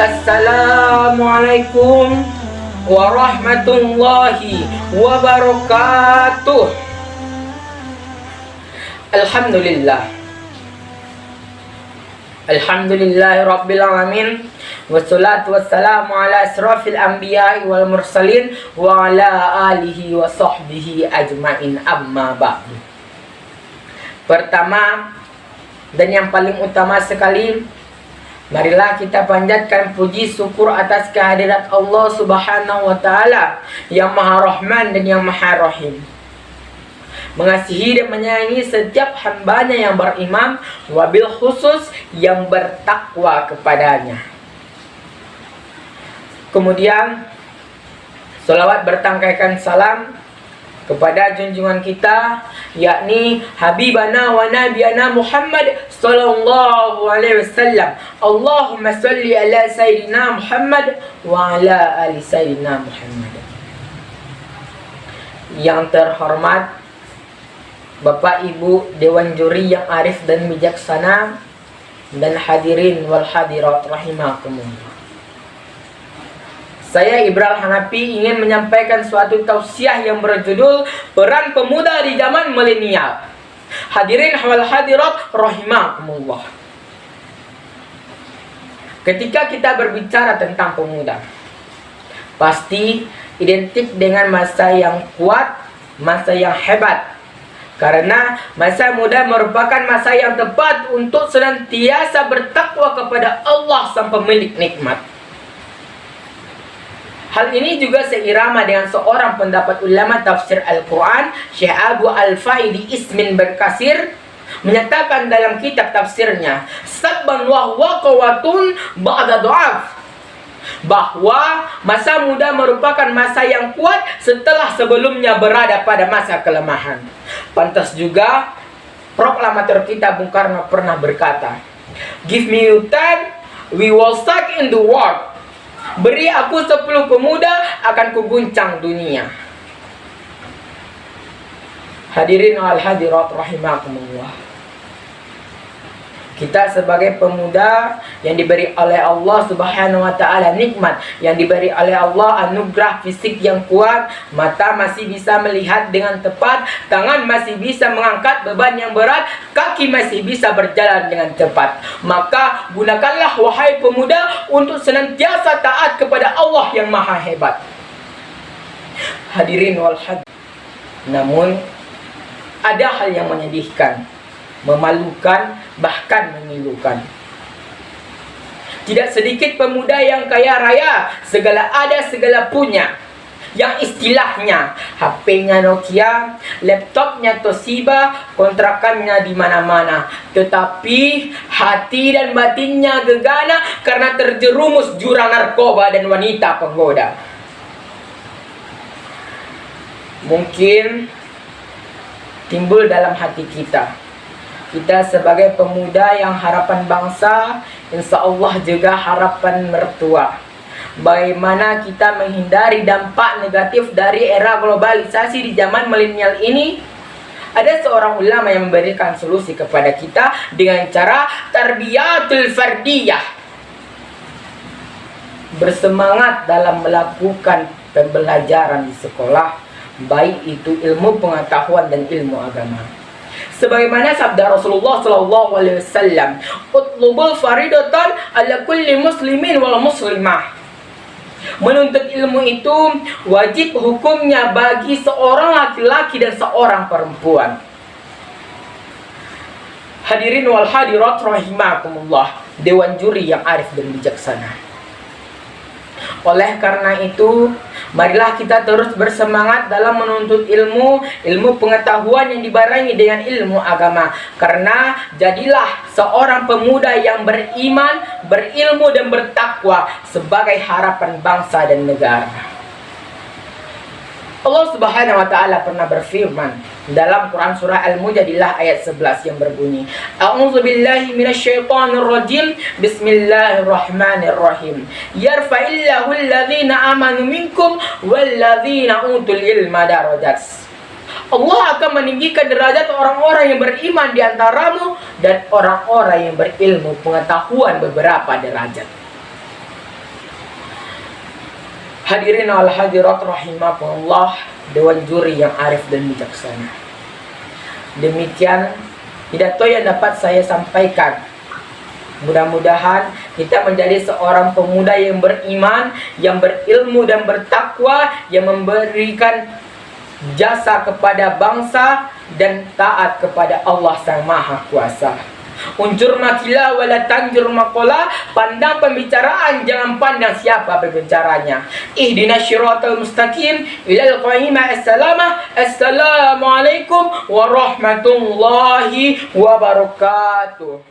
Assalamualaikum warahmatullahi wabarakatuh. Alhamdulillah. Alhamdulillahi rabbil alamin. Wassalatu wassalamu ala asrafil anbiya'i wal mursalin wa ala alihi wa sahbihi ajmain, amma ba'du. Pertama dan yang paling utama sekali, marilah kita panjatkan puji syukur atas kehadirat Allah Subhanahu wa Ta'ala yang Maha Rahman dan yang Maha Rahim, mengasihi dan menyayangi setiap hambanya yang beriman, wabil khusus yang bertakwa kepadanya. Kemudian selawat bertangkaikan salam kepada junjungan kita, yakni Habibana wa Nabiyana Muhammad sallallahu alaihi wasallam. Allahumma salli ala Sayyidina Muhammad wa ala ali Sayyidina Muhammad. Yang terhormat Bapak Ibu Dewan Juri yang arif dan bijaksana, dan hadirin wal hadirat rahimakumullah. Saya Ibral Hanafi ingin menyampaikan suatu tausiah yang berjudul Peran Pemuda di Zaman Milenial. Hadirin wal hadirat rahimakumullah. Ketika kita berbicara tentang pemuda, pasti identik dengan masa yang kuat, masa yang hebat. Karena masa muda merupakan masa yang tepat untuk senantiasa bertakwa kepada Allah sang pemilik nikmat. Hal ini juga seirama dengan seorang pendapat ulama tafsir Al-Quran, Syekh Abu Al-Faidi Ismin Berkasir, menyatakan dalam kitab tafsirnya, sabban wa huwa qawatun ba'da du'af, bahwa masa muda merupakan masa yang kuat setelah sebelumnya berada pada masa kelemahan. Pantas juga proklamator kita Bung Karno pernah berkata, "Give me your time, we will start in the world." Beri aku 10 pemuda, akan kuguncang dunia. Hadirin wal hadirat rahimakumullah. Kita sebagai pemuda yang diberi oleh Allah Subhanahu wa Ta'ala nikmat, yang diberi oleh Allah anugerah fisik yang kuat, mata masih bisa melihat dengan tepat, tangan masih bisa mengangkat beban yang berat, kaki masih bisa berjalan dengan cepat. Maka gunakanlah wahai pemuda untuk senantiasa taat kepada Allah yang Maha Hebat. Hadirin wal hadirat. Namun ada hal yang menyedihkan, memalukan, bahkan memilukan. Tidak sedikit pemuda yang kaya raya, segala ada, segala punya, yang istilahnya HP-nya Nokia, laptopnya Toshiba, kontrakannya di mana-mana, tetapi hati dan batinnya gegana karena terjerumus jurang narkoba dan wanita penggoda. Mungkin timbul dalam hati kita sebagai pemuda yang harapan bangsa, insya Allah juga harapan mertua. Bagaimana kita menghindari dampak negatif dari era globalisasi di zaman milenial ini? Ada seorang ulama yang memberikan solusi kepada kita dengan cara tarbiyatul fardiyah. Bersemangat dalam melakukan pembelajaran di sekolah, baik itu ilmu pengetahuan dan ilmu agama. Sebagaimana sabda Rasulullah sallallahu alaihi wasallam, "Utlubul faridatan ala kulli muslimin wal muslimah." Menuntut ilmu itu wajib hukumnya bagi seorang laki-laki dan seorang perempuan. Hadirin wal hadirat rahimakumullah, Dewan Juri yang arif dan bijaksana. Oleh karena itu, marilah kita terus bersemangat dalam menuntut ilmu pengetahuan yang dibarengi dengan ilmu agama. Karena jadilah seorang pemuda yang beriman, berilmu dan bertakwa sebagai harapan bangsa dan negara. Allah Subhanahu wa Ta'ala pernah berfirman dalam Quran surah Al-Mujadilah ayat 11 yang berbunyi, A'udzubillahi minasyaitonir rajim, Bismillahirrahmanirrahim. Yarfa'illahu alladhina amanu minkum walladzina utul ilma darajat. Allah akan meninggikan derajat orang-orang yang beriman di antaramu dan orang-orang yang berilmu pengetahuan beberapa derajat. Hadirin al hadirat rahimakumullah, dewan juri yang arif dan bijaksana. Demikian pidato yang dapat saya sampaikan. Mudah-mudahan kita menjadi seorang pemuda yang beriman, yang berilmu dan bertakwa, yang memberikan jasa kepada bangsa dan taat kepada Allah Sang Maha Kuasa. Unjur makilah wala tanjur makola, pandang pembicaraan, jangan pandang siapa berbicaranya. Ihdinas syiratal mustaqim ilal qaimah as-salamah. Assalamualaikum warahmatullahi wabarakatuh.